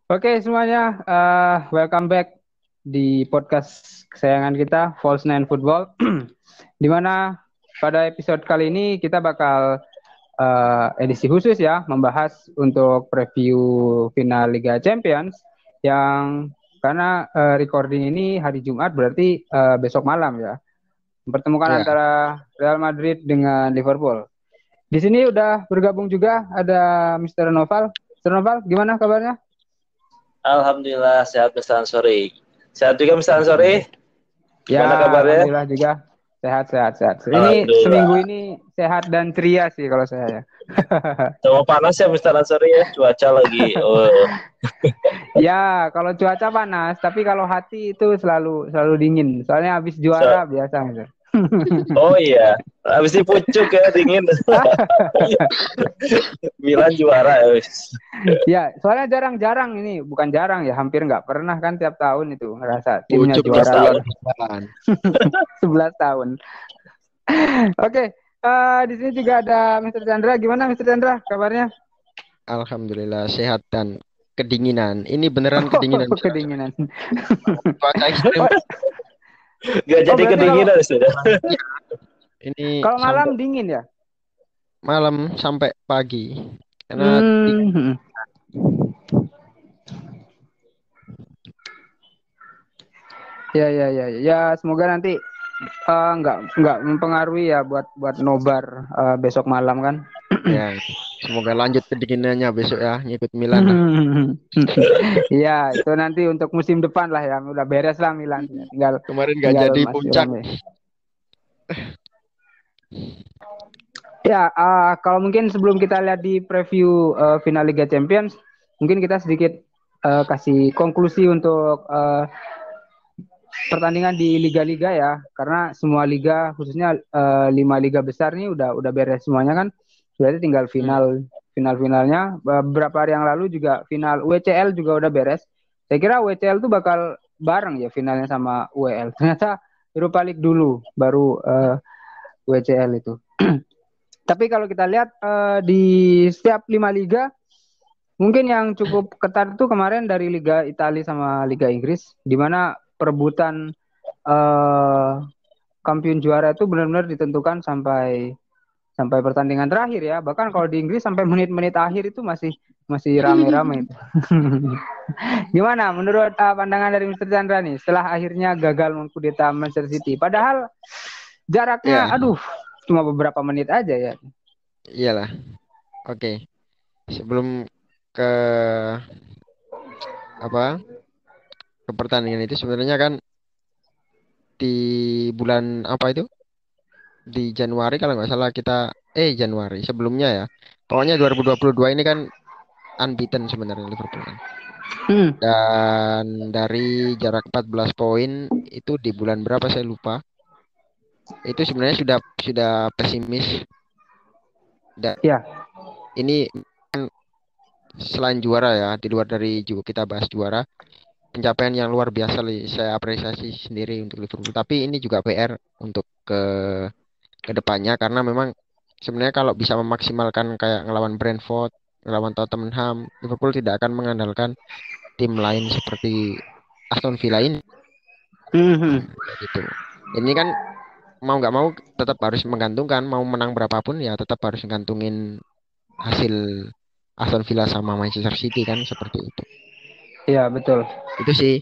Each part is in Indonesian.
Oke semuanya, welcome back di podcast kesayangan kita, False Nine Football. Di mana pada episode kali ini kita bakal edisi khusus ya, membahas untuk preview final Liga Champions yang karena recording ini hari Jumat berarti besok malam ya, mempertemukan Ya, antara Real Madrid dengan Liverpool. Di sini udah bergabung juga ada Mr. Noval. Mr. Noval, gimana kabarnya? Alhamdulillah sehat Mr. Ansori. Sehat juga Mr. Ansori. Ya, Gimana kabarnya? alhamdulillah juga sehat, sehat, sehat. Ini seminggu Alhamdulillah. ini sehat dan ceria sih kalau saya ya. Cuma panas ya Mr. Ansori ya. Cuaca lagi. Oh. Ya, kalau cuaca panas, tapi kalau hati itu selalu selalu dingin. Soalnya habis juara biasa gitu. Oh iya. Habis ini pucuk ya dingin. Milan juara ya. Ya, soalnya jarang-jarang ini, bukan jarang ya, hampir nggak pernah kan tiap tahun itu ngerasa timnya pucuk 11 juara tahun. 11 tahun. Oke, di sini juga ada Mr. Chandra. Gimana Mr. Chandra kabarnya? Alhamdulillah sehat dan kedinginan. Ini beneran kedinginan. Oh, kedinginan. Cuaca ekstrim. Oh, Gak oh jadi berarti kalau kedinginan sudah. Ya, ini kalau sampai malam dingin ya? malam sampai pagi. Karena Hmm. Ya, ya, ya, ya. Ya, semoga nanti nggak mempengaruhi ya buat buat nobar besok malam kan. ya, semoga lanjut kedinginannya besok ya, ngikut Milan lah. Ya, itu nanti untuk musim depan lah ya. Udah beres lah Milan. Tinggal Kemarin gak tinggal jadi masih puncak. rame. Ya, kalau mungkin sebelum kita lihat di preview final Liga Champions, mungkin kita sedikit kasih konklusi untuk pertandingan di liga-liga ya, karena semua liga khususnya 5 liga besar nih udah beres semuanya kan, berarti tinggal Hmm. finalnya. Beberapa hari yang lalu juga final WCL juga udah beres. Saya kira WCL tuh bakal bareng ya finalnya sama UEL. Ternyata Europa League dulu baru WCL itu. Tapi kalau kita lihat di setiap 5 liga, mungkin yang cukup ketat itu kemarin dari Liga Italia sama Liga Inggris, di mana perebutan eh, kampiun juara itu benar-benar ditentukan sampai sampai pertandingan terakhir ya. Bahkan kalau di Inggris sampai menit-menit akhir itu masih masih rame-rame itu. Gimana menurut pandangan dari Mister Chandra nih setelah akhirnya gagal mengkudeta Manchester City? Padahal jaraknya Ya, aduh cuma beberapa menit aja ya. iyalah. Oke. Sebelum ke apa? Ke pertandingan itu sebenarnya kan di bulan apa itu? Di Januari kalau nggak salah kita Januari sebelumnya ya. Pokoknya 2022 ini kan unbeaten sebenarnya Liverpool kan. Hmm, Dan dari jarak 14 poin itu di bulan berapa saya lupa. Itu sebenarnya sudah pesimis. Dan ya. ini kan selain juara ya, di luar dari juga kita bahas juara, pencapaian yang luar biasa saya apresiasi sendiri untuk Liverpool. Tapi ini juga PR untuk ke depannya karena memang sebenarnya kalau bisa memaksimalkan kayak ngelawan Brentford, ngelawan Tottenham, Liverpool tidak akan mengandalkan tim lain seperti Aston Villa ini Hmm, gitu. Ini kan mau nggak mau tetap harus menggantungkan mau menang berapapun ya tetap harus menggantungin hasil Aston Villa sama Manchester City kan seperti itu. ya betul. Itu sih.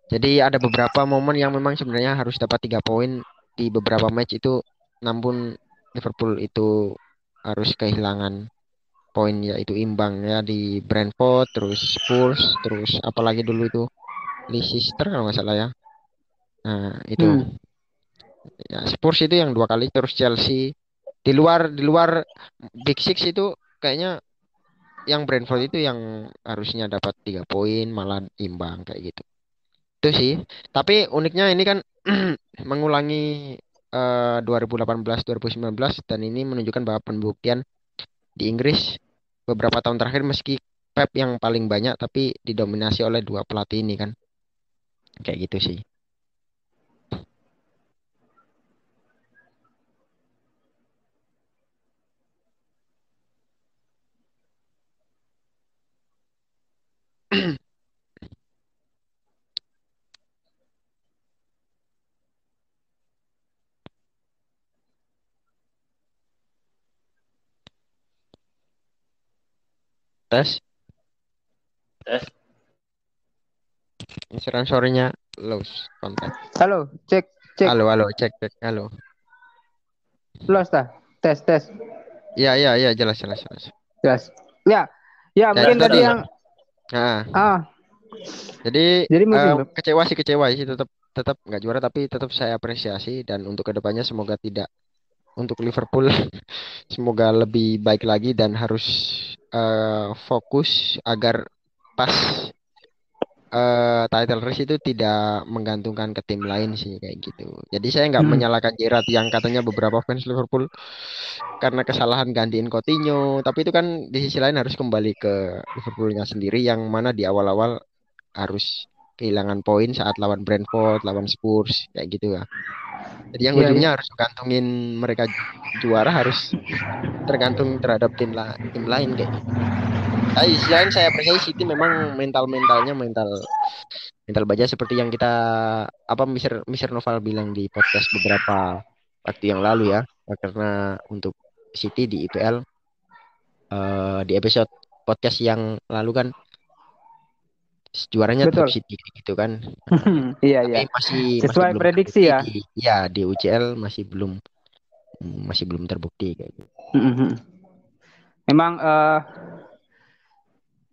Jadi ada beberapa momen yang memang sebenarnya harus dapat 3 poin di beberapa match itu, namun Liverpool itu harus kehilangan poin yaitu imbang ya di Brentford, terus Spurs, terus apalagi dulu itu Leicester kalau nggak salah ya. Nah itu Hmm. ya Spurs itu yang 2 kali, terus Chelsea di luar Big Six itu kayaknya yang Brentford itu yang harusnya dapat 3 poin malah imbang kayak gitu. Itu sih. Tapi uniknya ini kan mengulangi 2018 2019 dan ini menunjukkan bahwa pembuktian di Inggris beberapa tahun terakhir meski Pep yang paling banyak tapi didominasi oleh dua pelatih ini kan. Kayak gitu sih. Tes. Tes. Sorenya lost kontak. Halo, cek cek. Halo, cek. Halo. Los dah. Tes. Iya, jelas. Jelas. Ya. Ya, Ya, mungkin itu tadi tadi. yang Nah, jadi jadi mungkin kecewa sih tetap nggak juara, tapi tetap saya apresiasi, dan untuk kedepannya semoga tidak, untuk Liverpool semoga lebih baik lagi dan harus fokus agar pas title race itu tidak menggantungkan ke tim lain sih, kayak gitu. Jadi saya nggak menyalahkan Gerrard yang katanya beberapa fans Liverpool karena kesalahan gantiin Coutinho, tapi itu kan di sisi lain harus kembali ke Liverpoolnya sendiri yang mana di awal-awal harus kehilangan poin saat lawan Brentford, lawan Spurs, kayak gitu ya. Jadi yang Iya, iya. ujungnya harus gantungin mereka juara, harus tergantung terhadap tim lain kayak gitu. Tapi di sisi lain saya apresiasi City, memang mentalnya mental baja seperti yang kita Mister Noval bilang di podcast beberapa waktu yang lalu ya. Karena untuk City di IPL di episode podcast yang lalu kan juaranya tetap Betul. City gitu kan. Iya, Tapi iya. masih Sesuai belum prediksi terbukti ya. di UCL masih belum terbukti kayak gitu. Memang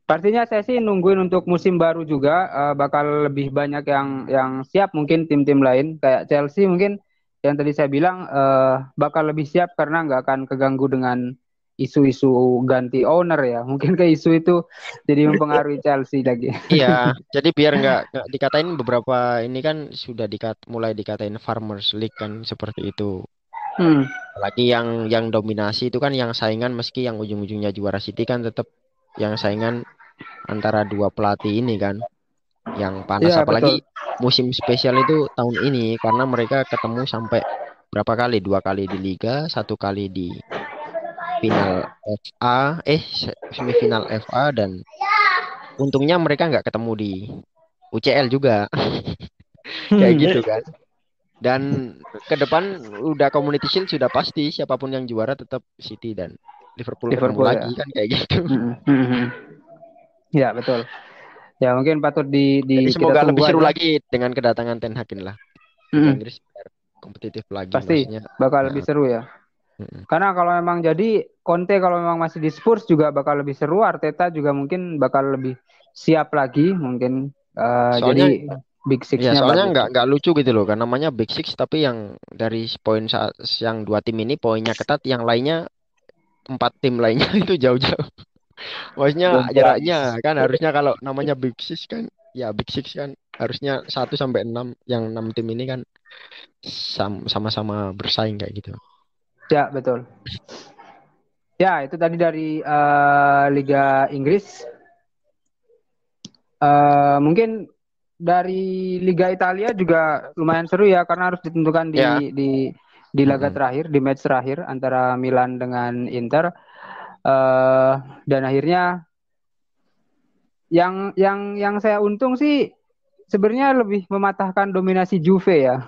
pastinya saya sih nungguin untuk musim baru juga, bakal lebih banyak yang siap, mungkin tim-tim lain kayak Chelsea mungkin yang tadi saya bilang bakal lebih siap karena nggak akan keganggu dengan isu-isu ganti owner ya. Mungkin ke isu itu jadi mempengaruhi Chelsea lagi. Iya, jadi biar nggak dikatain beberapa ini kan sudah mulai dikatain Farmers League kan seperti itu. Hmm. Apalagi yang dominasi itu kan yang saingan, meski yang ujung-ujungnya juara City kan tetap yang saingan antara dua pelatih ini kan yang panas. Iya, Apalagi betul. musim spesial itu tahun ini karena mereka ketemu sampai berapa kali? 2 kali di Liga, 1 kali di final FA, semifinal FA, dan untungnya mereka nggak ketemu di UCL juga. Kayak gitu kan. Dan ke depan udah Community Shield sudah pasti siapapun yang juara tetap City dan Liverpool ketemu Liverpool ya. lagi kan, kayak gitu. Ya, betul. Ya, mungkin patut Jadi kita semoga lebih tunggu seru aja. lagi dengan kedatangan Ten Hag lah. Liga Inggris biar kompetitif lagi, Pasti maksudnya. bakal lebih seru ya. Karena kalau memang jadi Conte kalau memang masih di Spurs juga bakal lebih seru. Arteta juga mungkin bakal lebih siap lagi mungkin. Soalnya Jadi Big Six-nya soalnya bagus. nggak lucu gitu loh, kan namanya Big Six tapi yang dari poin yang 2 tim ini poinnya ketat, yang lainnya 4 tim lainnya itu jauh-jauh. Maksudnya Bumplas. jaraknya kan harusnya kalau namanya Big Six kan, ya Big Six kan harusnya 1 sampai 6, yang 6 tim ini kan sama-sama bersaing kayak gitu. Ya, betul. Ya, itu tadi dari Liga Inggris. Mungkin dari Liga Italia juga lumayan seru ya, karena harus ditentukan Ya. di laga terakhir, di match terakhir antara Milan dengan Inter. Dan akhirnya yang saya untung sih sebenarnya lebih mematahkan dominasi Juve ya.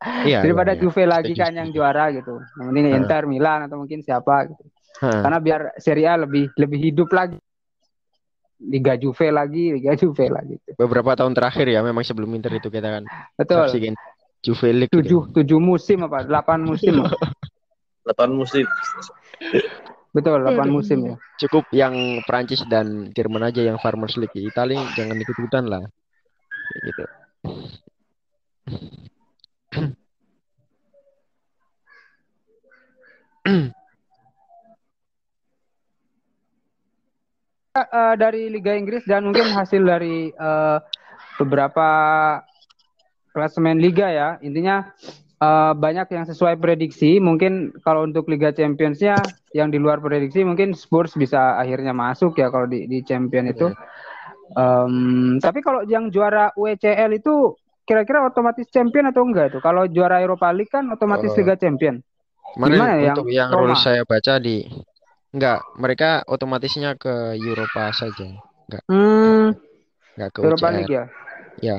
Iya, Daripada iya. Juve lagi Setuju, kan yang setuju. juara gitu. Yang penting Inter, Milan atau mungkin siapa gitu. Karena biar Serie A lebih hidup lagi. Liga Juve lagi. Beberapa tahun terakhir ya, memang sebelum Inter itu kita kan Betul. saksikan Juve League gitu. 7 musim apa? 8 musim. 8 musim. Betul, 8 musim ya. Cukup yang Prancis dan Jerman aja yang Farmers League. Italia jangan ikut-ikutan lah. Kayak gitu. Dari Liga Inggris dan mungkin hasil dari beberapa klasemen liga ya. Intinya banyak yang sesuai prediksi. Mungkin kalau untuk Liga Champions-nya yang di luar prediksi mungkin Spurs bisa akhirnya masuk ya kalau di Champion itu. Tapi kalau yang juara UCL itu kira-kira otomatis champion atau enggak itu? Kalau juara Europa League kan otomatis Liga Champion. Kemarin Gimana ya untuk yang Roma? rules saya baca enggak, mereka otomatisnya ke Europa saja. Enggak ke Europa UCL. League ya? Ya.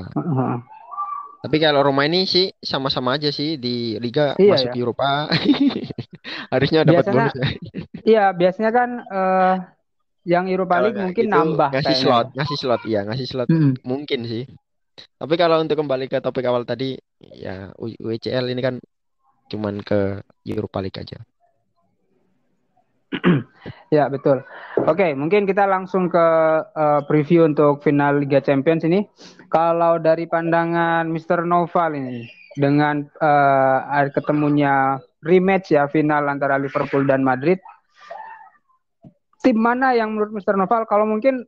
Tapi kalau Roma ini sih sama-sama aja sih, di Liga Iya, masuk ya. Eropa. Harusnya dapat bonus. Iya, biasanya kan Yang Europa Kalau League nggak mungkin gitu nambah ngasih kayaknya slot, ya. ngasih slot Mm-mm. mungkin sih. Tapi kalau untuk kembali ke topik awal tadi, ya UCL ini kan cuman ke Europa League aja. Ya, betul. Oke, mungkin kita langsung ke preview untuk final Liga Champions ini. Kalau dari pandangan Mr. Noval ini, dengan ketemunya rematch ya final antara Liverpool dan Madrid, tim mana yang menurut Mr. Noval kalau mungkin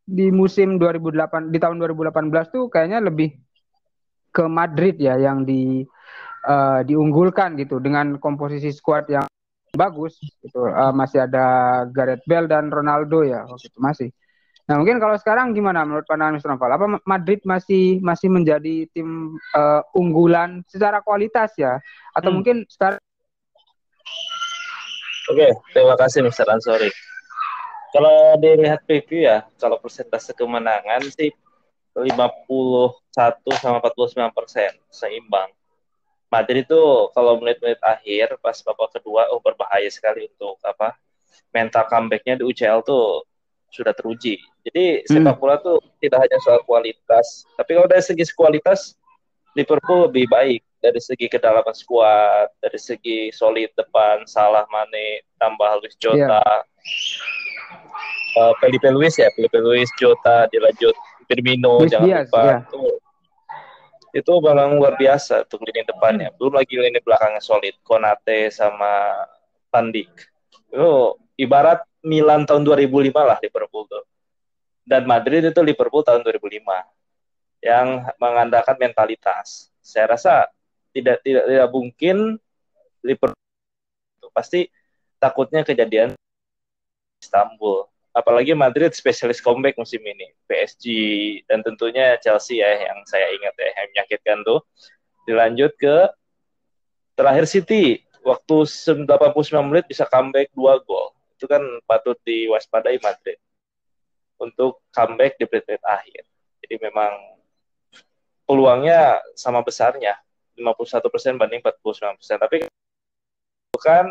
di musim 2008 di tahun 2018 tuh kayaknya lebih ke Madrid ya yang diunggulkan gitu dengan komposisi skuad yang bagus gitu. Masih ada Gareth Bale dan Ronaldo ya waktu itu masih. Nah, mungkin kalau sekarang gimana menurut pandangan Mr. Noval? Apa Madrid masih menjadi tim unggulan secara kualitas ya? Atau mungkin sekarang Oke, terima kasih Mr. Ansori. Kalau dilihat preview ya, kalau persentase kemenangan sih 51 sama 49% seimbang. Madrid itu kalau menit-menit akhir pas babak kedua berbahaya sekali untuk mental comeback-nya di UCL tuh sudah teruji. Jadi sepak bola tuh tidak hanya soal kualitas, tapi kalau dari segi kualitas Liverpool lebih baik dari segi kedalaman skuad, dari segi solid depan, Salah, Mane, tambah Luis ya, Jota, Felipe Luis, Jota, dilanjut Firmino, Luis jangan Diaz lupa. ya. Itu memang luar biasa untuk lini depannya. Belum lagi lini belakangnya solid, Konate sama Van Dijk. Itu ibarat Milan tahun 2005 lah Liverpool tuh. Dan Madrid itu Liverpool tahun 2005 yang mengandalkan mentalitas. Saya rasa tidak mungkin Liverpool itu pasti takutnya kejadian Istanbul. Apalagi Madrid spesialis comeback musim ini. PSG dan tentunya Chelsea ya yang saya ingat ya yang menyakitkan tuh. Dilanjut ke terakhir City waktu 89 menit bisa comeback 2 gol. Itu kan patut diwaspadai Madrid untuk comeback di menit-menit akhir. Jadi memang peluangnya sama besarnya 51% banding 49%. Tapi bukan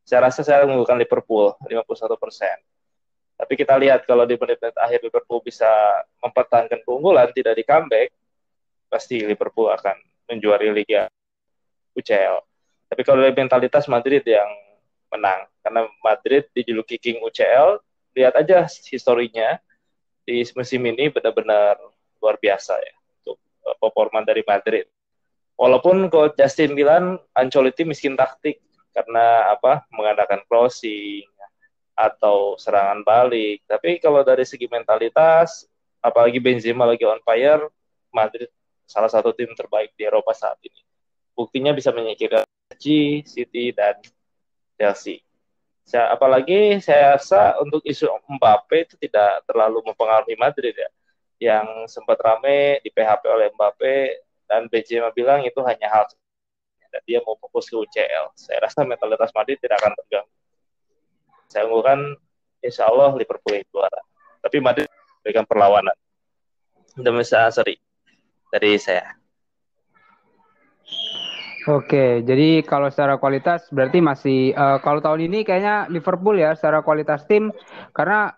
saya rasa saya mengunggulkan Liverpool 51%. Tapi kita lihat kalau di menit-menit akhir Liverpool bisa mempertahankan keunggulan, tidak di comeback, pasti Liverpool akan menjuari Liga UCL. Tapi kalau dari mentalitas Madrid yang menang, karena Madrid dijuluki King UCL, lihat aja historinya di musim ini benar-benar luar biasa ya untuk performa dari Madrid. Walaupun coach Justin bilang Ancelotti miskin taktik karena mengadakan crossing atau serangan balik. Tapi kalau dari segi mentalitas, apalagi Benzema lagi on fire, Madrid salah satu tim terbaik di Eropa saat ini. Buktinya bisa menyingkirkan City dan Chelsea. Apalagi saya rasa untuk isu Mbappe itu tidak terlalu mempengaruhi Madrid ya. Yang sempat rame di PHP oleh Mbappe dan Benzema bilang itu hanya hal dan dia mau fokus ke UCL. Saya rasa mentalitas Madrid tidak akan terganggu. Saya unggulkan insya Allah Liverpool yang juara. Tapi Madrid berikan perlawanan. Demikian sorry dari saya. Oke, jadi kalau secara kualitas berarti masih kalau tahun ini kayaknya Liverpool ya secara kualitas tim karena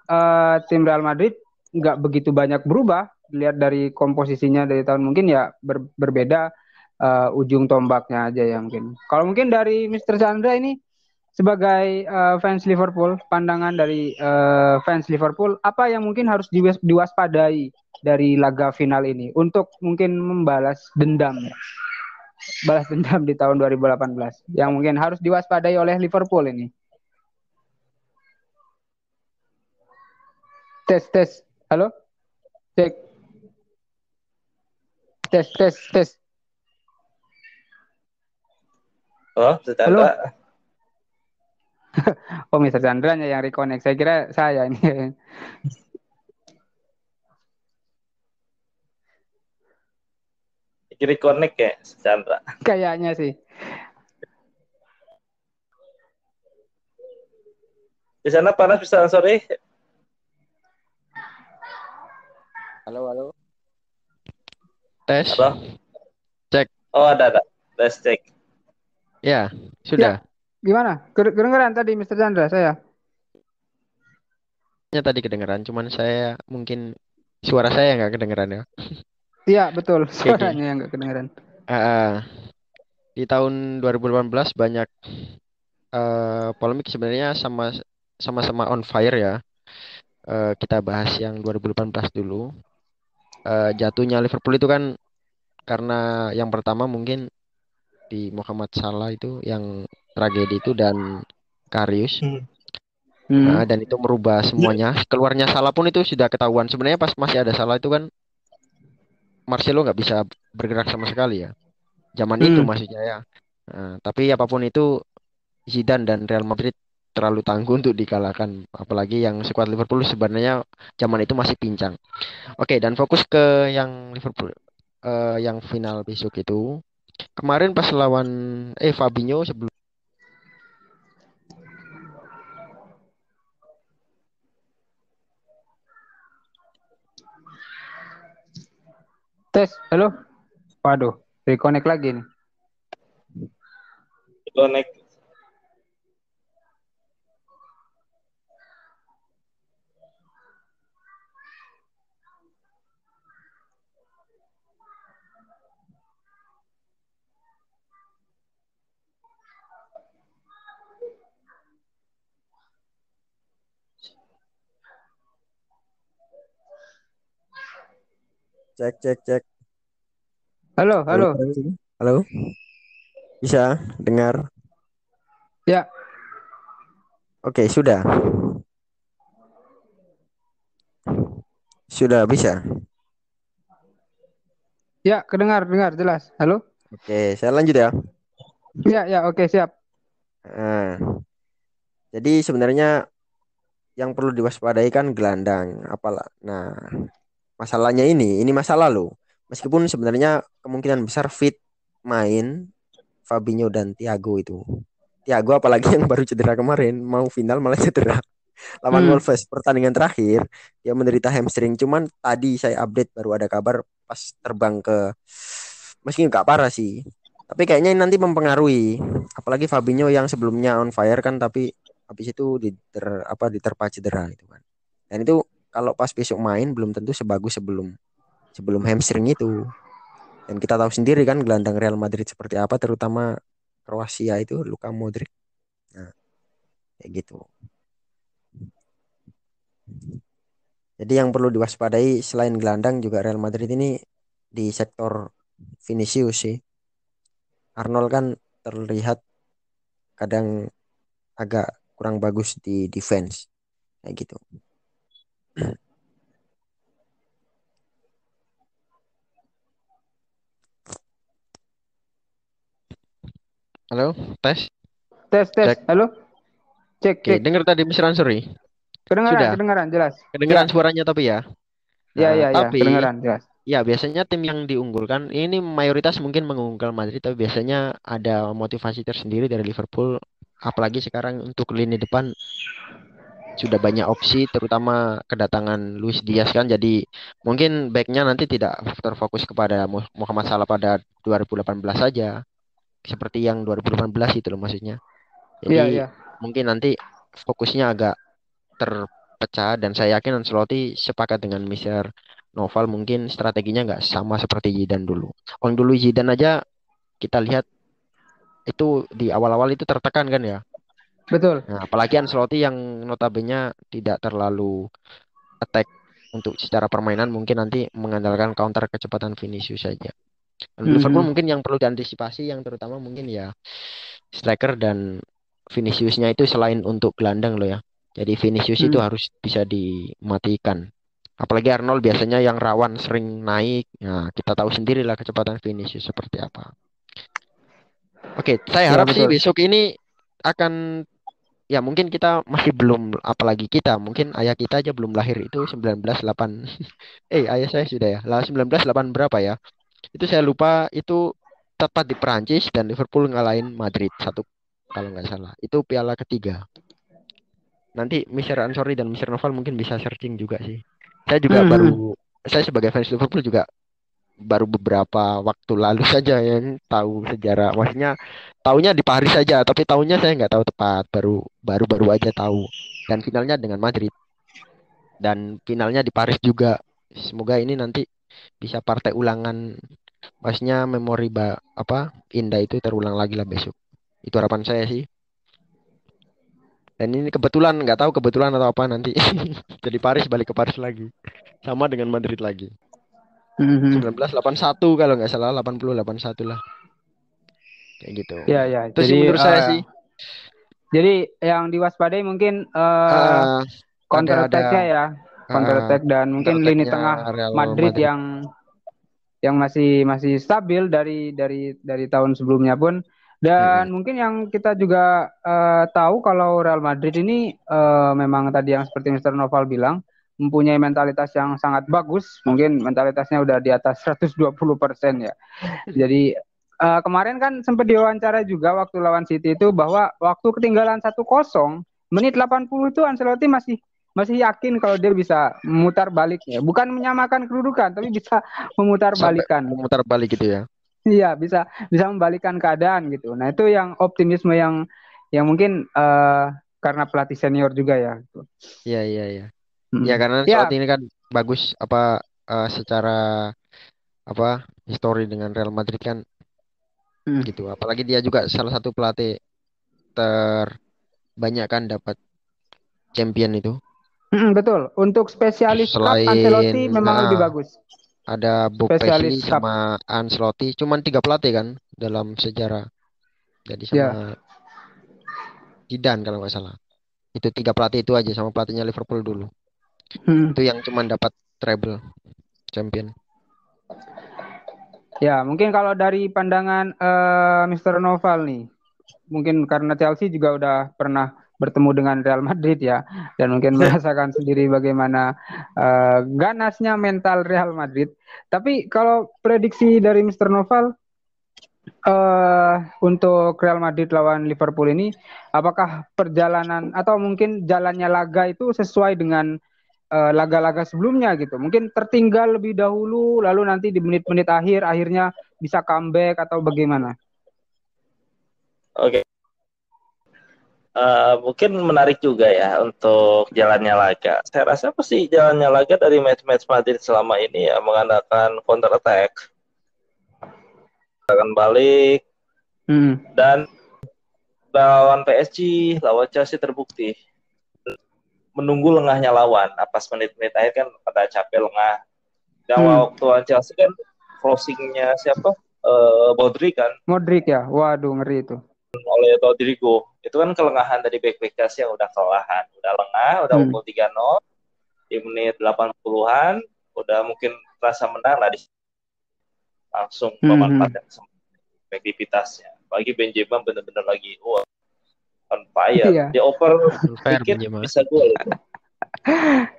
tim Real Madrid nggak begitu banyak berubah dilihat dari komposisinya dari tahun mungkin ya berbeda ujung tombaknya aja ya mungkin. Kalau mungkin dari Mr. Chandra ini sebagai fans Liverpool, pandangan dari fans Liverpool apa yang mungkin harus diwaspadai dari laga final ini untuk mungkin membalas dendam ya? Balas dendam di tahun 2018 yang mungkin harus diwaspadai oleh Liverpool ini. Tes tes. Halo? Cek. Tes tes tes. Oh, Halo? Chandra. Oh, Mr. Chandranya yang reconnect. Saya kira saya ini. Kiri connect ya, Chandra. Kayaknya sih. Di sana panas bisa sore. Halo, halo. Tes. Halo? Cek. Oh, ada. Let's check. Ya, Ya, sudah. gimana? Kedengeran tadi Mr. Chandra saya. tadi kedengeran, cuman saya mungkin suara saya nggak kedengeran ya. Iya, betul. Oke, oke. Suaranya yang nggak kedengeran. Ah, di tahun 2018 banyak polemik sebenarnya sama-sama on fire ya. Kita bahas yang 2018 dulu. Jatuhnya Liverpool itu kan karena yang pertama mungkin di Muhammad Salah itu yang tragedi itu dan Karius. Hmm. Dan itu merubah semuanya. Keluarnya Salah pun itu sudah ketahuan. Sebenarnya pas masih ada Salah itu kan Marcelo nggak bisa bergerak sama sekali ya. Zaman itu Hmm. maksudnya ya. Tapi apapun itu Zidane dan Real Madrid terlalu tangguh untuk dikalahkan. Apalagi yang skuad Liverpool sebenarnya zaman itu masih pincang. Oke, dan fokus ke yang Liverpool, yang final besok itu. Kemarin pas lawan Fabinho sebelum. Tes, halo. Waduh, reconnect lagi nih. Connect. Cek, cek, cek. Halo, Halo, halo. halo. Bisa dengar? Ya, Oke, sudah. Sudah bisa. ya, dengar jelas. Halo. Oke, saya lanjut ya. Ya, ya, oke, siap. Nah, jadi sebenarnya yang perlu diwaspadai kan gelandang, apalah. Nah, masalahnya ini masalah loh. Meskipun sebenarnya kemungkinan besar fit main Fabinho dan Thiago itu. Thiago apalagi yang baru cedera kemarin, mau final malah cedera. Lawan Hmm. Wolves pertandingan terakhir dia menderita hamstring. Cuman tadi saya update baru ada kabar pas terbang ke, meski nggak parah sih, tapi kayaknya ini nanti mempengaruhi. Apalagi Fabinho yang sebelumnya on fire kan, tapi habis itu diterpa cedera itu kan. Dan itu kalau pas besok main belum tentu sebagus sebelum sebelum hamstring itu. Dan kita tahu sendiri kan gelandang Real Madrid seperti apa, terutama Kroasia itu Luka Modric. Nah, kayak gitu. Jadi yang perlu diwaspadai selain gelandang juga Real Madrid ini di sektor Vinicius sih. Arnold kan terlihat kadang agak kurang bagus di defense kayak gitu. Halo, tes, Tes. cek. Halo. Cek, Oke, cek. dengar tadi Mr. Ansori? Kedengaran, Sudah, kedengaran jelas. kedengaran Ya, suaranya tapi ya. ya, ya, Tapi kedengaran jelas. ya biasanya tim yang diunggulkan ini mayoritas mungkin mengunggulkan Madrid, tapi biasanya ada motivasi tersendiri dari Liverpool. Apalagi sekarang untuk lini depan sudah banyak opsi, terutama kedatangan Luis Diaz kan. Jadi mungkin backnya nanti tidak terfokus kepada Muhammad Salah pada 2018 saja, seperti yang 2018 itu loh maksudnya. Iya, Jadi iya. mungkin nanti fokusnya agak terpecah, dan saya yakin Ancelotti sepakat dengan Mr. Noval, mungkin strateginya nggak sama seperti Zidane dulu. Orang dulu Zidane aja kita lihat itu di awal-awal itu tertekan kan ya. Betul. Nah, apalagi Ancelotti yang notabene tidak terlalu attack untuk secara permainan, mungkin nanti mengandalkan counter kecepatan Vinicius saja. Dan Liverpool Hmm. mungkin yang perlu diantisipasi yang terutama mungkin ya striker dan Viniciusnya itu selain untuk gelandang loh ya. Jadi Vinicius itu Hmm. harus bisa dimatikan. Apalagi Arnold biasanya yang rawan sering naik. Nah, kita tahu sendiri lah kecepatan Vinicius seperti apa. Oke, saya Ya, harap sih betul. besok ini akan, ya mungkin kita masih belum, apalagi kita mungkin ayah kita aja belum lahir itu 1908. Ayah saya sudah ya lah 1908 berapa ya, itu saya lupa. Itu tepat di Perancis dan Liverpool ngalahin Madrid satu kalau nggak salah, itu piala ketiga. Nanti Mr. Ansori dan Mr. Noval mungkin bisa searching juga sih. Saya juga Hmm. saya sebagai fans Liverpool juga baru beberapa waktu lalu saja yang tahu sejarah. Maksudnya tahunya di Paris saja, tapi tahunya saya nggak tahu tepat. Baru baru baru aja tahu. Dan finalnya dengan Madrid. dan finalnya di Paris juga. Semoga ini nanti bisa partai ulangan, pasnya memori indah itu terulang lagi lah besok. Itu harapan saya sih. Dan ini kebetulan, nggak tahu kebetulan atau apa nanti. Jadi Paris balik ke Paris lagi. Sama dengan Madrid lagi. 1981 kalau nggak salah, 80-81 lah. Kayak gitu. Ya, ya. Itu sih menurut saya sih. Jadi yang diwaspadai mungkin counter ada attack-nya ya. Counter attack dan mungkin lini tengah Real Madrid yang masih stabil dari tahun sebelumnya pun. Dan mungkin yang kita juga tahu kalau Real Madrid ini memang tadi yang seperti Mr. Noval bilang mempunyai mentalitas yang sangat bagus. Mungkin mentalitasnya udah di atas 120% ya. Jadi kemarin kan sempat diwawancara juga waktu lawan City itu bahwa waktu ketinggalan 1-0 menit 80 itu Ancelotti masih yakin kalau dia bisa memutar balik ya. Bukan menyamakan kedudukan tapi bisa memutar balikan. Memutar balik gitu ya. Iya, bisa membalikkan keadaan gitu. Nah, itu yang optimisme yang mungkin karena pelatih senior juga ya gitu. Iya. Ya karena Ancelotti ini kan bagus secara histori dengan Real Madrid kan. Gitu. Apalagi dia juga salah satu pelatih terbanyak kan dapat champion itu. Betul. Untuk spesialis cup Ancelotti memang lebih bagus. Ada Bob Paisley sama Ancelotti, cuman 3 pelatih kan dalam sejarah. Jadi sama Zidane kalau nggak salah. Itu 3 pelatih itu aja sama pelatihnya Liverpool dulu. Itu yang cuman dapat treble champion. Ya, mungkin kalau dari pandangan Mr. Noval nih, mungkin karena Chelsea juga udah pernah bertemu dengan Real Madrid ya, dan mungkin merasakan sendiri bagaimana ganasnya mental Real Madrid. Tapi kalau prediksi dari Mr. Noval untuk Real Madrid lawan Liverpool ini, apakah perjalanan atau mungkin jalannya laga itu sesuai dengan laga-laga sebelumnya gitu? Mungkin tertinggal lebih dahulu, lalu nanti di menit-menit akhirnya bisa comeback atau bagaimana? Oke. Mungkin menarik juga ya untuk jalannya laga. Saya rasa pasti jalannya laga dari match-match Madrid selama ini ya mengandalkan counter attack, akan balik, dan lawan PSG, lawan Chelsea terbukti menunggu lengahnya lawan. Pas menit-menit akhir kan pada capek lengah. Dan waktu lawan Chelsea kan crossingnya siapa? Modric kan? Modric ya, waduh ngeri itu. Oleh Rodrigo. Itu kan kelengahan dari back-back Chelsea yang udah kelelahan. Udah lengah, udah unggul 3-0. Di menit 80-an, udah mungkin rasa menang lah. Langsung memanfaatkan efektivitasnya. Bagi Benzema benar-benar lagi on fire. Iya. Dia oper dikit bisa gol itu.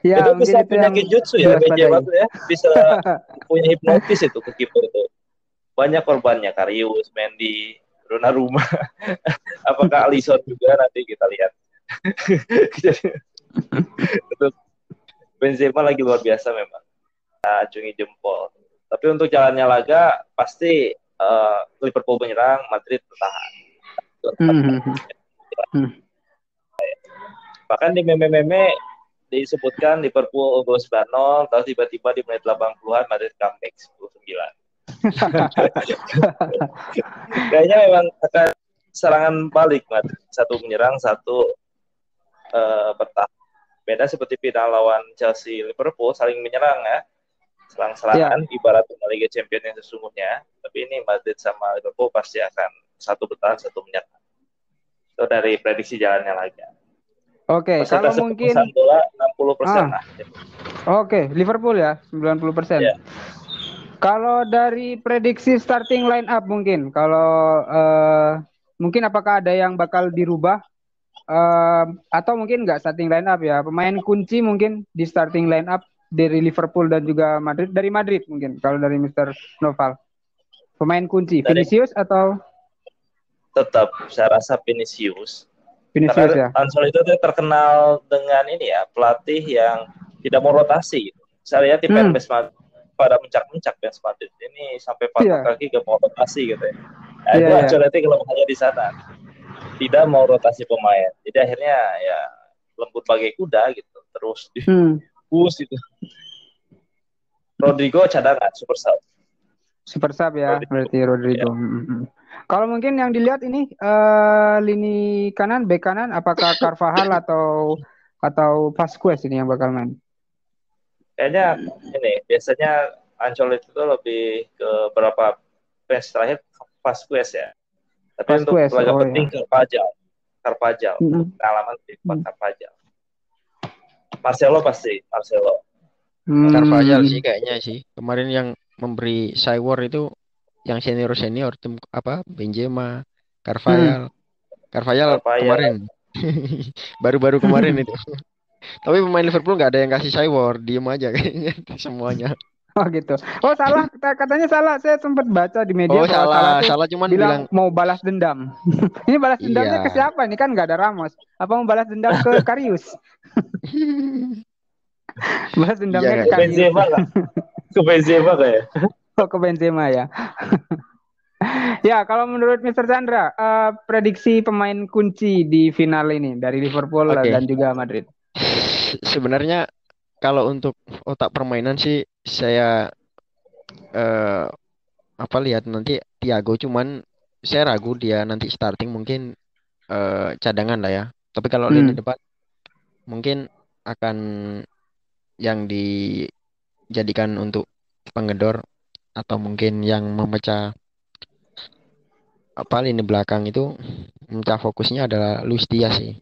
Ya, itu bisa punya genjutsu ya Benzema tuh ya. Bisa punya hipnotis itu ke kiper itu. Banyak korbannya, Karius, Mendy, Donnarumma. Apakah Alisson juga nanti kita lihat. Benzema lagi luar biasa memang. Acungi jempol. Tapi untuk jalannya laga pasti Liverpool menyerang, Madrid bertahan. Bahkan di meme-meme disebutkan Liverpool unggul 9-0, terus tiba-tiba di menit 80-an Madrid comeback 10-9. Kayaknya memang akan serangan balik, Madrid. Satu menyerang, satu bertahan. Beda seperti final lawan Chelsea Liverpool, saling menyerang ya. Serang-serangan ibarat Liga Champions yang sesungguhnya. Tapi ini Madrid sama Liverpool pasti akan satu bertahan, satu menyerang. Itu dari prediksi jalannya laga. Oke, kalau mungkin bola 60% lah. Oke, Liverpool ya 90%. Yeah. Kalau dari prediksi starting line up mungkin, kalau mungkin apakah ada yang bakal dirubah atau mungkin nggak starting line up ya, pemain kunci mungkin di starting line up dari Liverpool dan juga Madrid, dari Madrid mungkin kalau dari Mr. Noval, pemain kunci Vinicius atau tetap saya rasa Vinicius ya. Ancelotti itu terkenal dengan ini ya, pelatih yang tidak mau rotasi gitu. Saya lihat di fanbase pada mencak-mencak fans Madrid ini sampai patah kaki gak mau rotasi gitu ya. Itu Ancelotti kelemahannya di sana. Tidak mau rotasi pemain. Jadi akhirnya ya lembut bagai kuda gitu. Terus bagus itu. Rodrigo cadangan super sub. Super sub ya, Rodrigo. berarti Rodrigo. Kalau mungkin yang dilihat ini lini kanan, bek kanan, apakah Carvajal atau Vasquez ini yang bakal main? Kayaknya ini biasanya Ancelotti itu lebih ke beberapa match terakhir Vasquez ya. Tapi Vasquez, untuk laga oh penting ya. Carvajal. Pengalaman lebih kuat Carvajal. Marcelo pasti, Marcelo. Carvajal sih kayaknya sih. Kemarin yang memberi Cywar itu yang senior tim apa? Benzema, Carvajal. Carvajal kemarin. Baru-baru kemarin itu. Tapi pemain Liverpool nggak ada yang kasih Cywar, diem aja kayaknya semuanya. Oh gitu. Oh salah, katanya salah. Saya sempat baca di media Oh bahwa salah cuman bilang mau balas dendam. Ini balas dendamnya ke siapa? Ini kan nggak ada Ramos. Apa mau balas dendam ke Karius? Balas dendamnya ke Benzema nggak? Ke Benzema kayak. Oh ke Benzema ya. Ya kalau menurut Mr. Chandra, prediksi pemain kunci di final ini dari Liverpool dan juga Madrid. Sebenarnya kalau untuk otak permainan sih saya lihat nanti Thiago, cuman saya ragu dia nanti starting, mungkin cadangan lah ya. Tapi kalau lini depan mungkin akan yang dijadikan untuk pengedor atau mungkin yang memecah lini belakang itu, memecah fokusnya adalah Luis Diaz sih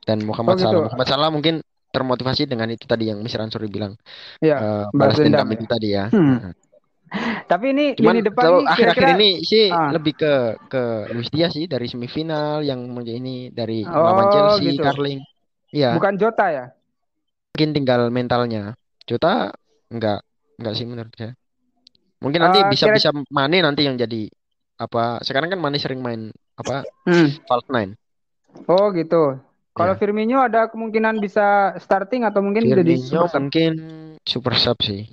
dan Muhammad Salah. Muhammad Salah mungkin termotivasi dengan itu tadi yang Mr. Ansori bilang, balas dendam itu tadi ya. Tapi ini cuman lini depan ini akhir-akhir ini sih lebih ke Luis Diaz sih, dari semifinal yang ini dari lawan Chelsea gitu. Carling. Iya. Bukan Jota ya? Mungkin tinggal mentalnya. Jota enggak sih menurut saya. Mungkin nanti bisa Mane nanti yang jadi sekarang kan Mane sering main false nine. Oh gitu. Kalau Firmino ada kemungkinan bisa starting atau mungkin jadi super sub? Mungkin super sub sih.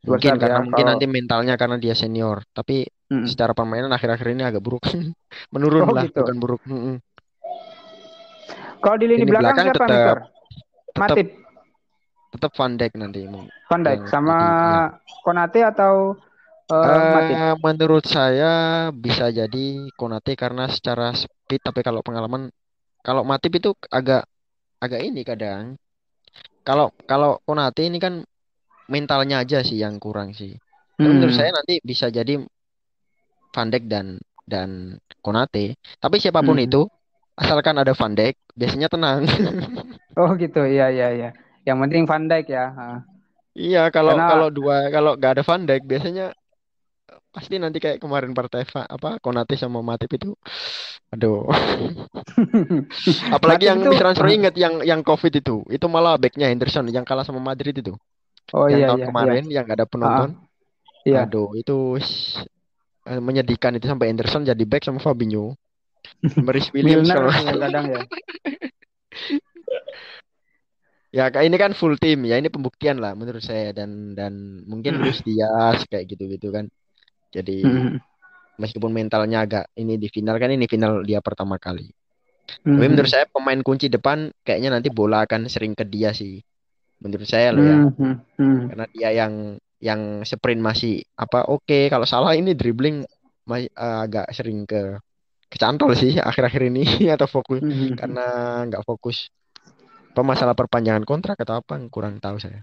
Mungkin karena mungkin nanti mentalnya karena dia senior. Tapi secara permainan akhir-akhir ini agak buruk. Menurun lah, gitu. Bukan buruk. Kalau di lini belakang siapa, Mister? Matip. Tetap Van Dijk nanti. Van Dijk sama Konate atau Matip? Menurut saya bisa jadi Konate karena secara speed, tapi kalau pengalaman, kalau Matip itu agak ini kadang. Kalau Konate ini kan mentalnya aja sih yang kurang sih. Tapi menurut saya nanti bisa jadi Van Dijk dan Konate. Tapi siapapun itu, asalkan ada Van Dijk, biasanya tenang. Oh gitu, iya. Yang penting Van Dijk ya. Iya, kalau nggak ada Van Dijk, biasanya pasti nanti kayak kemarin partai Konate sama Matip itu, aduh. Apalagi yang bisa ingat yang COVID itu malah backnya Henderson yang kalah sama Madrid itu. Oh yang tahun kemarin yang nggak ada penonton. Iya. Aduh, itu menyedihkan itu, sampai Henderson jadi back sama Fabinho. Maris Williams kadang ya. Ya kayak ini kan full team ya, ini pembuktian lah menurut saya, dan mungkin Luis Diaz kayak gitu kan. Jadi meskipun mentalnya agak ini di final kan, ini final dia pertama kali. Tapi menurut saya pemain kunci depan kayaknya nanti bola akan sering ke dia sih. Menurut saya loh ya. Karena dia yang sprint masih oke. Kalau Salah ini dribbling agak sering kecantol sih akhir-akhir ini atau fokus karena nggak fokus. Masalah perpanjangan kontrak atau apa, kurang tahu saya.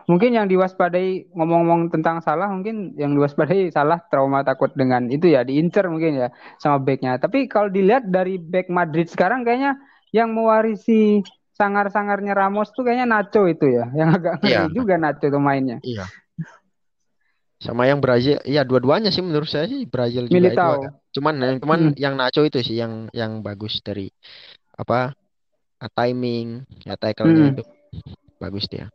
Mungkin yang diwaspadai, ngomong-ngomong tentang Salah, mungkin yang diwaspadai Salah trauma takut dengan itu ya, diincer mungkin ya sama backnya. Tapi kalau dilihat dari back Madrid sekarang, kayaknya yang mewarisi sangar-sangarnya Ramos tuh kayaknya Nacho itu ya, yang agak ngeri juga Nacho tuh mainnya. Iya. Sama yang Brazil, ya dua-duanya sih menurut saya sih, Brazil juga Militao. itu agak. Cuman yang Nacho itu sih yang bagus dari timing ya, tackle-nya itu bagus dia.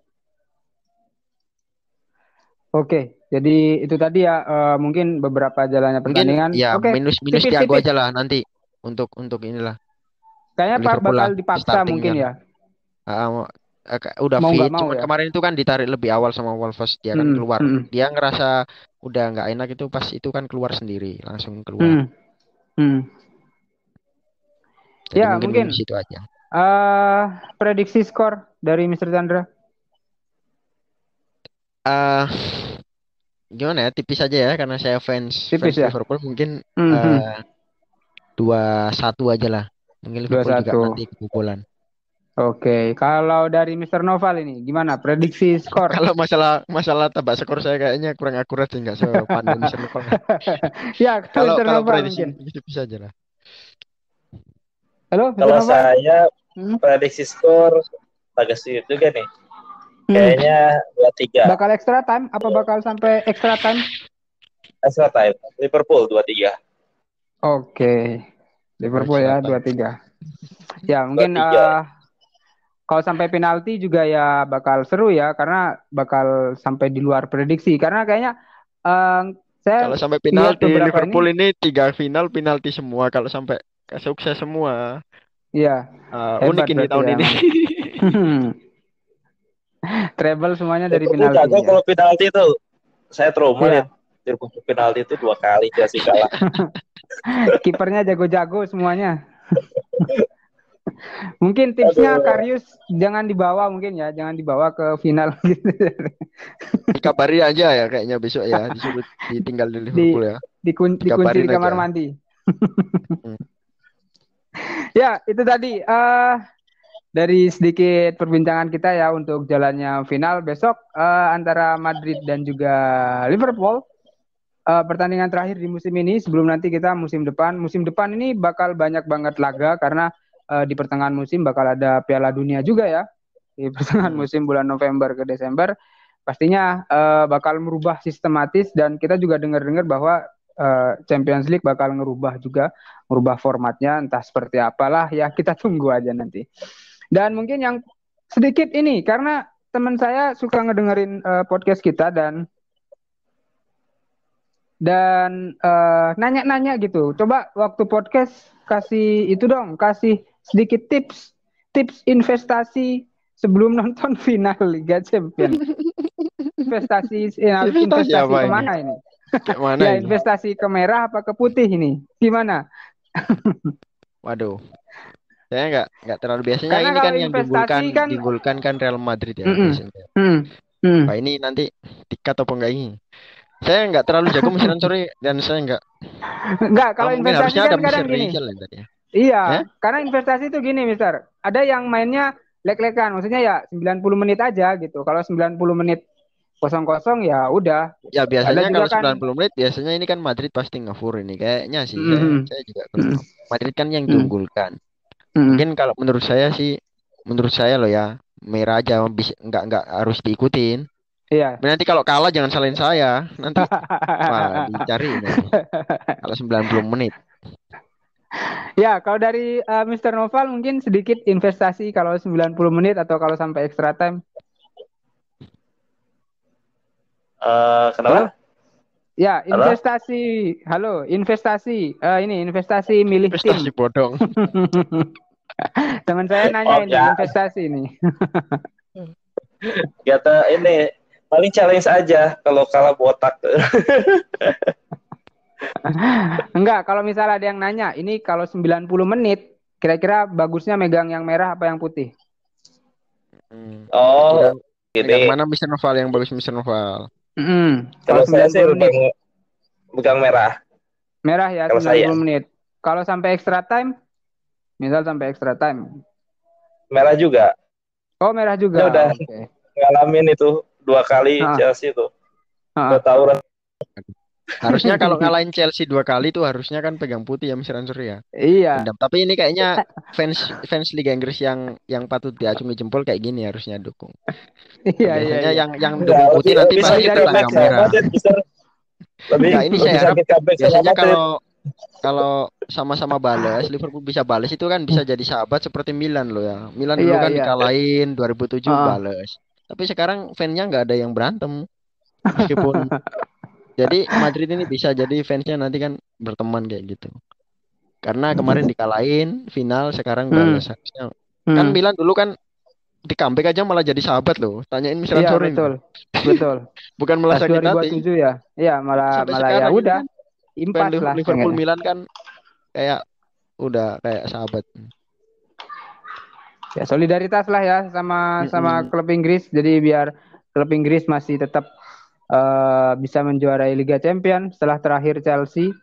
Oke, jadi itu tadi ya mungkin beberapa jalannya pertandingan. Ya, minus Thiago aja lah nanti untuk inilah. Kayaknya bakal dipaksa mungkin ya. Udah fit, cuma kemarin itu kan ditarik lebih awal sama Wolves, dia kan keluar. Dia ngerasa udah nggak enak itu, pas itu kan keluar sendiri, langsung keluar. Jadi ya mungkin situ aja. Prediksi skor dari Mr. Chandra. Eh Gimana ya? Tipis aja ya karena saya fans Tipis ya. Liverpool mungkin Mhm. 2-1 aja lah. Mungkin Liverpool juga 2-1. nanti kebobolan. Oke, kalau dari Mr. Noval ini gimana prediksi skor? Kalau masalah masalah tebak skor saya kayaknya kurang akurat sih, nggak sepandai Mister Novel. Ya, kalau Kalau Mr. kalau Noval prediksi mungkin. tipis aja lah. Halo, Mr. Kalau Noval? saya Hmm? prediksi skor agak sulit juga nih. Hmm. Kayaknya 2-3. Bakal extra time? Apa bakal sampai extra time? Extra time. Liverpool 2-3. Oke, Liverpool Extra ya time. 2-3. Ya mungkin 2-3. kalau sampai penalti juga ya bakal seru ya karena bakal sampai di luar prediksi karena kayaknya eh, saya Kalau sampai lihat penalti beberapa Liverpool ini, ini 3 final penalti semua. Kalau sampai sukses semua. ya Unik hebat ini berarti tahun ya ini. emang. Treble semuanya dari Liverpool penalti jago ya. kalau penalti itu. Saya trauma lihat Iya, Liverpool penalti itu 2 kali Chelsea kalah. kipernya jago-jago semuanya. Mungkin tipsnya Aduh. Karius jangan dibawa mungkin ya, jangan dibawa ke final gitu. Dikabari aja ya kayaknya besok ya disuruh ditinggal di Di Liverpool ya. dikunci di Dikabarin kamar aja. mandi. Hmm. Ya, itu tadi dari sedikit perbincangan kita ya untuk jalannya final besok antara Madrid dan juga Liverpool. Pertandingan terakhir di musim ini sebelum nanti kita musim depan. Musim depan ini bakal banyak banget laga karena di pertengahan musim bakal ada Piala Dunia juga ya. Di pertengahan Hmm. musim bulan November ke Desember pastinya bakal merubah sistematis dan kita juga dengar-dengar bahwa Champions League bakal ngerubah formatnya entah seperti apalah ya kita tunggu aja nanti. Dan mungkin yang sedikit ini karena teman saya suka ngedengerin podcast kita dan nanya-nanya gitu. Coba waktu podcast kasih itu dong, kasih sedikit tips investasi sebelum nonton final Liga Champions. Investasi Investasi apa ini? kemana ini? Kayak mana Ya ini? investasi ke merah apa ke putih ini? Gimana? Waduh, saya nggak terlalu biasanya Karena ini kalau kan yang investasi kan, diunggulkan kan Real Madrid ya mm-mm, biasanya. mm, mm. Wah ini nanti tiket atau enggak ini? Saya nggak terlalu jago Mister sorry dan saya nggak. Enggak, kalau Mungkin investasi harusnya kan ada kadang Mister gini. Rizal ya tadi ya. Iya, Ya? karena investasi itu gini, Mister. Ada yang mainnya lek-lekan, maksudnya ya 90 menit aja gitu. Kalau 90 menit kosong-kosong ya udah. Ya Ada biasanya juga kalau kan, 90 menit biasanya ini kan Madrid pasti ngefur ini kayaknya sih mm, saya juga kurang mm, tahu. Madrid kan yang mm, diunggulkan. mm. Mungkin kalau menurut saya loh ya merah aja bisa nggak harus diikutin. Iya. Nanti kalau kalah jangan salahin saya. Nanti wah dicari nanti. Kalau 90 menit. Ya, kalau dari Mr. Noval mungkin sedikit investasi kalau 90 menit atau kalau sampai extra time. Halo? Kenapa? Ya, Halo? Ini investasi milih Investasi tim. bodong. Teman saya nanya Oh ini, ya, investasi ini. kata ini paling challenge aja kalau kalah botak. Enggak, kalau misalnya ada yang nanya, ini kalau 90 menit, kira-kira bagusnya megang yang merah apa yang putih? Oh, Kira megang gini. mana Mister Noval yang bagus Mister Noval? Kalau Kalau saya sih 90 menit, pegang merah. merah ya Kalau saya 90 menit. Kalau sampai extra time, misal sampai extra time. merah juga. Oh, merah Ini juga. udah Oke. ngalamin itu 2 kali Heeh, Chelsea itu. Udah heeh. tahu. Harusnya kalau ngalahin Chelsea 2 kali tuh harusnya kan pegang putih ya Mister Ansur ya. Iya. Dendam. Tapi ini kayaknya fans fans Liga Inggris yang patut diacungi jempol kayak gini harusnya dukung. Iya, iya, Biasanya iya. yang Enggak, dukung putih lebih nanti lebih pasti sakit Solidaritas comeback tetangga ya. sama merah. Madrid, Mister. Lebih Enggak, ini saya lebih harap sakit comeback sama biasanya Madrid. kalau sama-sama balas Liverpool bisa balas itu kan bisa jadi sahabat seperti Milan loh ya. Milan dulu Iya, kan iya. dikalahin 2007 Heeh. balas. Tapi sekarang fansnya nggak ada yang berantem. Meskipun jadi Madrid ini bisa jadi fansnya nanti kan berteman kayak gitu. Karena kemarin dikalahin final sekarang Hmm, balas. Harusnya kan hmm. Milan dulu kan di comeback aja malah jadi sahabat loh. Tanyain Mister Iya, Ansorin. betul. Betul. Bukan malah Pas sakit hati. 2007 ya. Iya, malah Sampai malah ya sekarang ini udah kan fan impas lah Liverpool pengennya. Milan kan kayak udah kayak sahabat. Ya solidaritas lah ya sama sama Mm-mm. klub Inggris. Jadi biar klub Inggris masih tetap bisa menjuarai Liga Champion setelah terakhir Chelsea.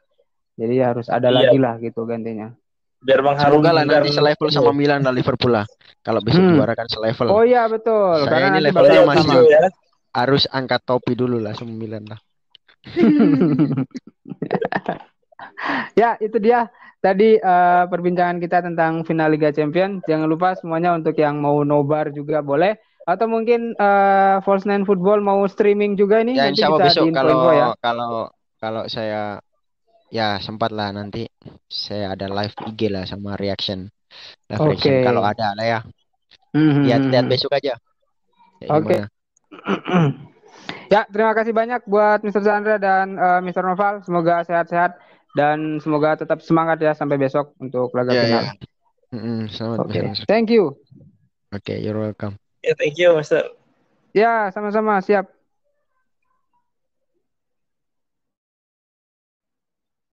Jadi harus ada Iya, lagi lah gitu gantinya. biar Semoga lah mengharumkan nanti selevel ini. sama Milan dan Liverpool lah. Kalau besok Hmm. juara kan selevel. Oh iya betul, Saya karena ini nanti Oh levelnya iya, bakal masih sama. tujuh ya. harus angkat topi dulu lah sama Milan lah. Ya, itu dia tadi perbincangan kita tentang final Liga Champion. Jangan lupa semuanya untuk yang mau nobar juga boleh. Atau mungkin False Nine Football mau streaming juga ini, Ya nanti insya Allah bisa besok kalau diinfo-info ya. kalau kalau saya ya sempat lah nanti saya ada live IG lah sama live reaction Oke. kalau ada lah ya. Hmm, hmm, hmm, Lihat-lihat hmm. besok aja. Kayak Oke. gimana? Ya, terima kasih banyak buat Mr. Chandra dan Mr. Noval. Semoga sehat-sehat dan semoga tetap semangat ya sampai besok untuk laga Ya final. ya. Selamat Oke. Mas. Thank you. Oke, you're welcome. Ya, thank you, Mister. Ya, sama-sama. Siap.